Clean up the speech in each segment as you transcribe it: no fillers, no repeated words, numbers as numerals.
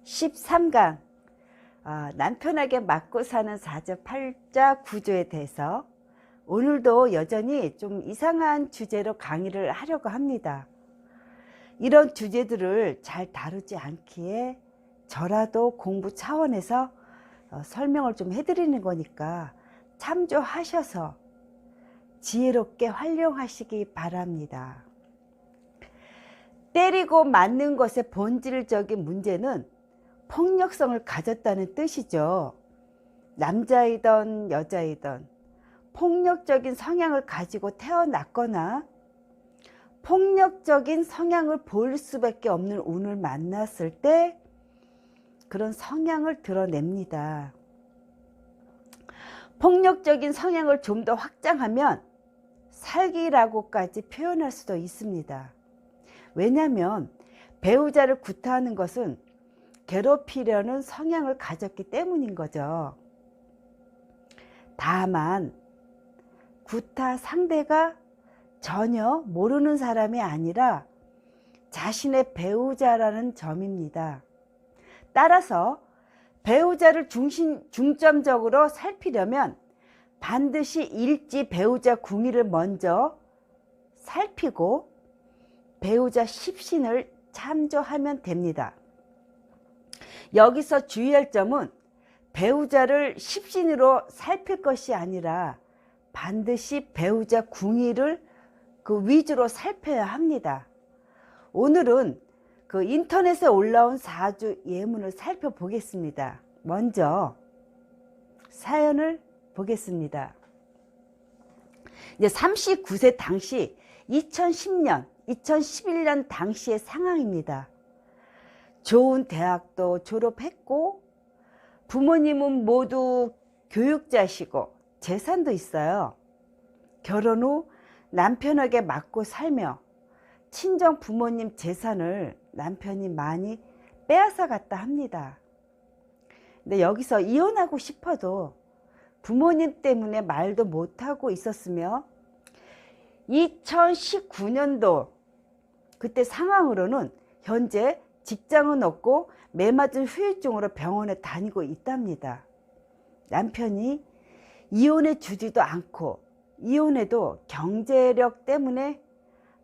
13강 남편에게 맞고 사는 사주팔자 구조에 대해서 오늘도 여전히 좀 이상한 주제로 강의를 하려고 합니다. 이런 주제들을 잘 다루지 않기에 저라도 공부 차원에서 설명을 좀 해드리는 거니까 참조하셔서 지혜롭게 활용하시기 바랍니다. 때리고 맞는 것의 본질적인 문제는 폭력성을 가졌다는 뜻이죠. 남자이든 여자이든 폭력적인 성향을 가지고 태어났거나 폭력적인 성향을 보일 수밖에 없는 운을 만났을 때 그런 성향을 드러냅니다. 폭력적인 성향을 좀 더 확장하면 살기라고까지 표현할 수도 있습니다. 왜냐하면 배우자를 구타하는 것은 괴롭히려는 성향을 가졌기 때문인 거죠. 다만 구타 상대가 전혀 모르는 사람이 아니라 자신의 배우자라는 점입니다. 따라서 배우자를 중점적으로 살피려면 반드시 일지 배우자 궁의를 먼저 살피고 배우자 십신을 참조하면 됩니다. 여기서 주의할 점은 배우자를 십신으로 살필 것이 아니라 반드시 배우자 궁의를 그 위주로 살펴야 합니다. 오늘은 그 인터넷에 올라온 사주 예문을 살펴보겠습니다. 먼저 사연을 보겠습니다. 이제 39세 당시 2010년, 2011년 당시의 상황입니다. 좋은 대학도 졸업했고 부모님은 모두 교육자시고 재산도 있어요. 결혼 후 남편에게 맞고 살며 친정 부모님 재산을 남편이 많이 빼앗아 갔다 합니다. 근데 여기서 이혼하고 싶어도 부모님 때문에 말도 못하고 있었으며 2019년도 그때 상황으로는 현재 직장은 없고 매맞은 후유증으로 병원에 다니고 있답니다. 남편이 이혼해 주지도 않고 이혼해도 경제력 때문에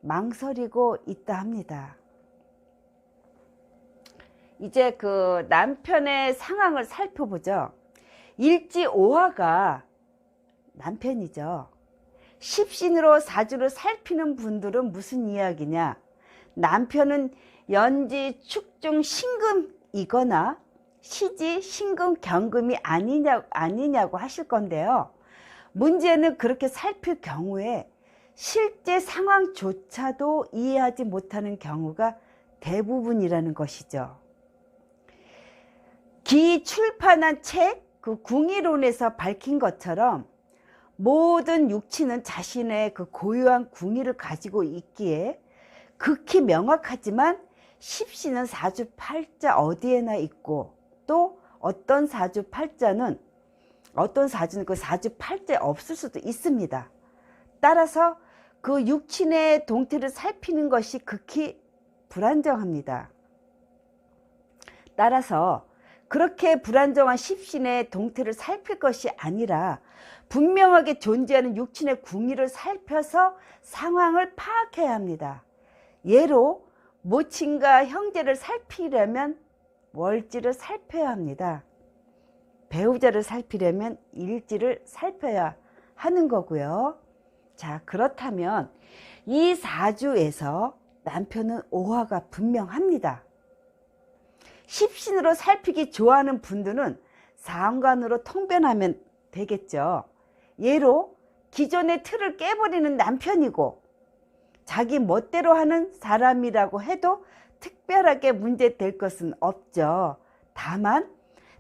망설이고 있다 합니다. 이제 그 남편의 상황을 살펴보죠. 일지오화가 남편이죠. 십신으로 사주를 살피는 분들은 무슨 이야기냐? 남편은 연지 축중 신금이거나 시지 신금 경금이 아니냐고 하실 건데요. 문제는 그렇게 살필 경우에 실제 상황조차도 이해하지 못하는 경우가 대부분이라는 것이죠. 기 출판한 책 그 궁의론에서 밝힌 것처럼 모든 육친은 자신의 그 고유한 궁의를 가지고 있기에 극히 명확하지만 십신은 사주팔자 어디에나 있고 또 어떤 사주는 그 사주팔자에 없을 수도 있습니다. 따라서 그 육친의 동태를 살피는 것이 극히 불안정합니다. 따라서 그렇게 불안정한 십신의 동태를 살필 것이 아니라 분명하게 존재하는 육친의 궁의를 살펴서 상황을 파악해야 합니다. 예로 모친과 형제를 살피려면 월지를 살펴야 합니다. 배우자를 살피려면 일지를 살펴야 하는 거고요. 자, 그렇다면 이 사주에서 남편은 오화가 분명합니다. 십신으로 살피기 좋아하는 분들은 상관으로 통변하면 되겠죠. 예로 기존의 틀을 깨버리는 남편이고 자기 멋대로 하는 사람이라고 해도 특별하게 문제될 것은 없죠. 다만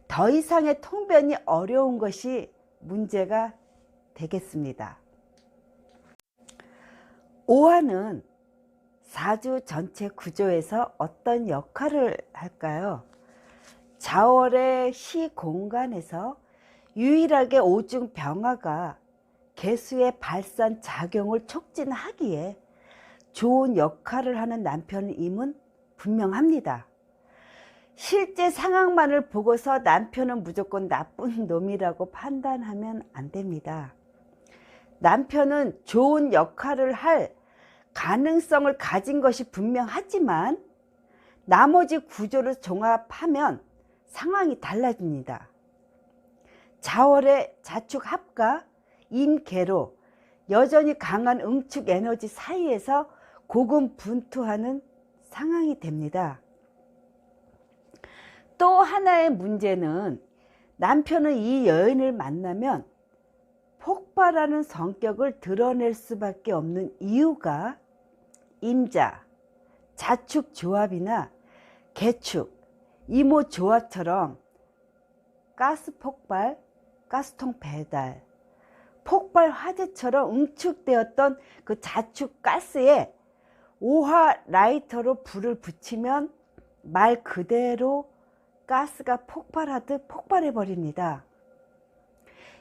더 이상의 통변이 어려운 것이 문제가 되겠습니다. 오화는 사주 전체 구조에서 어떤 역할을 할까요? 자월의 시공간에서 유일하게 오중 병화가 개수의 발산 작용을 촉진하기에 좋은 역할을 하는 남편임은 분명합니다. 실제 상황만을 보고서 남편은 무조건 나쁜 놈이라고 판단하면 안 됩니다. 남편은 좋은 역할을 할 가능성을 가진 것이 분명하지만 나머지 구조를 종합하면 상황이 달라집니다. 자월의 자축 합과 임계로 여전히 강한 응축 에너지 사이에서 고군분투하는 상황이 됩니다. 또 하나의 문제는 남편은 이 여인을 만나면 폭발하는 성격을 드러낼 수밖에 없는 이유가 임자, 자축 조합이나 개축, 이모 조합처럼 가스 폭발, 가스통 배달, 폭발 화재처럼 응축되었던 그 자축 가스에 오화 라이터로 불을 붙이면 말 그대로 가스가 폭발하듯 폭발해 버립니다.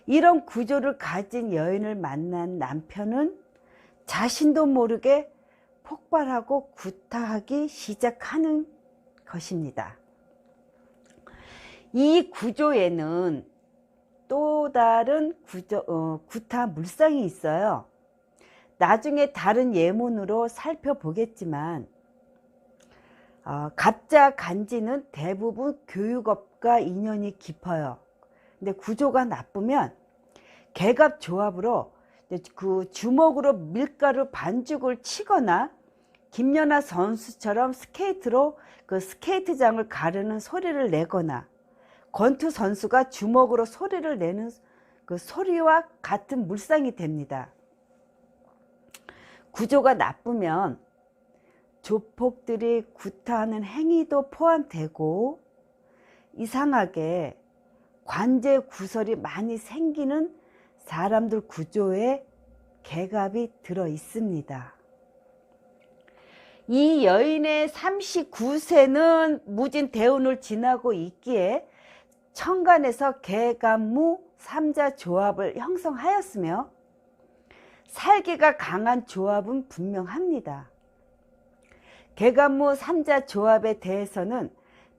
이런 구조를 가진 여인을 만난 남편은 자신도 모르게 폭발하고 구타하기 시작하는 것입니다. 이 구조에는 또 다른 구타 물상이 있어요. 나중에 다른 예문으로 살펴보겠지만 갑자 간지는 대부분 교육업과 인연이 깊어요. 근데 구조가 나쁘면 개갑 조합으로 그 주먹으로 밀가루 반죽을 치거나 김연아 선수처럼 스케이트로 그 스케이트장을 가르는 소리를 내거나 권투 선수가 주먹으로 소리를 내는 그 소리와 같은 물상이 됩니다. 구조가 나쁘면 조폭들이 구타하는 행위도 포함되고 이상하게 관제 구설이 많이 생기는 사람들 구조에 개갑이 들어 있습니다. 이 여인의 39세는 무진 대운을 지나고 있기에 천간에서 개갑무 삼자 조합을 형성하였으며 살기가 강한 조합은 분명합니다. 개갑무 삼자 조합에 대해서는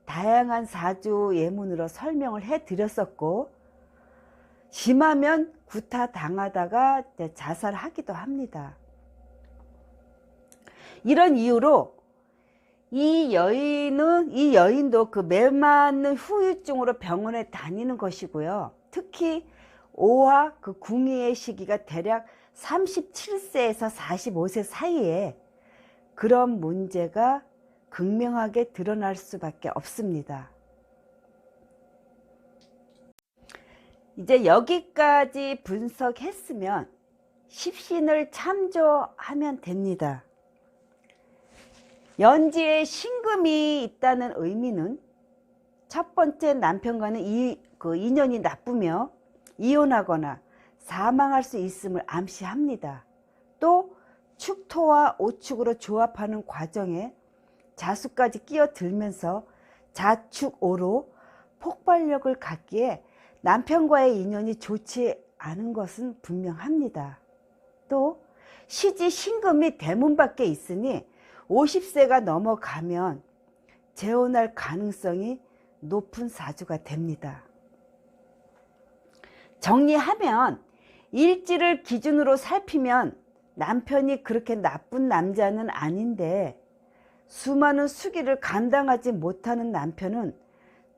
다양한 사주 예문으로 설명을 해 드렸었고 심하면 구타 당하다가 자살하기도 합니다. 이런 이유로 이 여인도 그 매맞는 후유증으로 병원에 다니는 것이고요. 특히 오화 그 궁의의 시기가 대략 37세에서 45세 사이에 그런 문제가 극명하게 드러날 수밖에 없습니다. 이제 여기까지 분석했으면 십신을 참조하면 됩니다. 연지에 신금이 있다는 의미는 첫 번째 남편과는 인연이 나쁘며 이혼하거나 사망할 수 있음을 암시합니다. 또 축토와 오축으로 조합하는 과정에 자수까지 끼어들면서 자축오로 폭발력을 갖기에 남편과의 인연이 좋지 않은 것은 분명합니다. 또 시지 신금이 대문 밖에 있으니 50세가 넘어가면 재혼할 가능성이 높은 사주가 됩니다. 정리하면 일지를 기준으로 살피면 남편이 그렇게 나쁜 남자는 아닌데 수많은 수기를 감당하지 못하는 남편은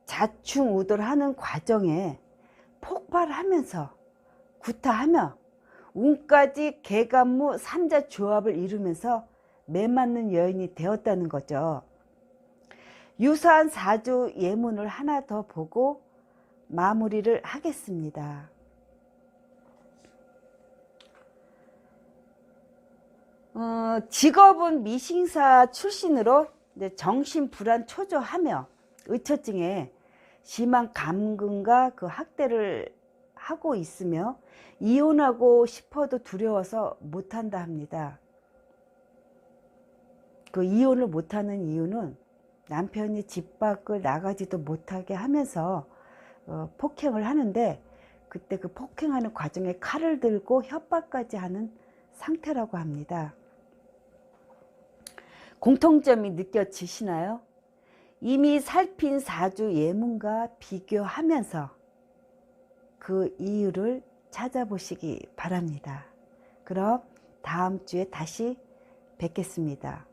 자충우돌하는 과정에 폭발하면서 구타하며 운까지 개갑무 삼자 조합을 이루면서 매맞는 여인이 되었다는 거죠. 유사한 사주 예문을 하나 더 보고 마무리를 하겠습니다. 직업은 미싱사 출신으로 정신불안 초조하며 의처증에 심한 감금과 그 학대를 하고 있으며 이혼하고 싶어도 두려워서 못한다 합니다. 그 이혼을 못하는 이유는 남편이 집 밖을 나가지도 못하게 하면서 폭행을 하는데 그때 그 폭행하는 과정에 칼을 들고 협박까지 하는 상태라고 합니다. 공통점이 느껴지시나요? 이미 살핀 사주 예문과 비교하면서 그 이유를 찾아보시기 바랍니다. 그럼 다음 주에 다시 뵙겠습니다.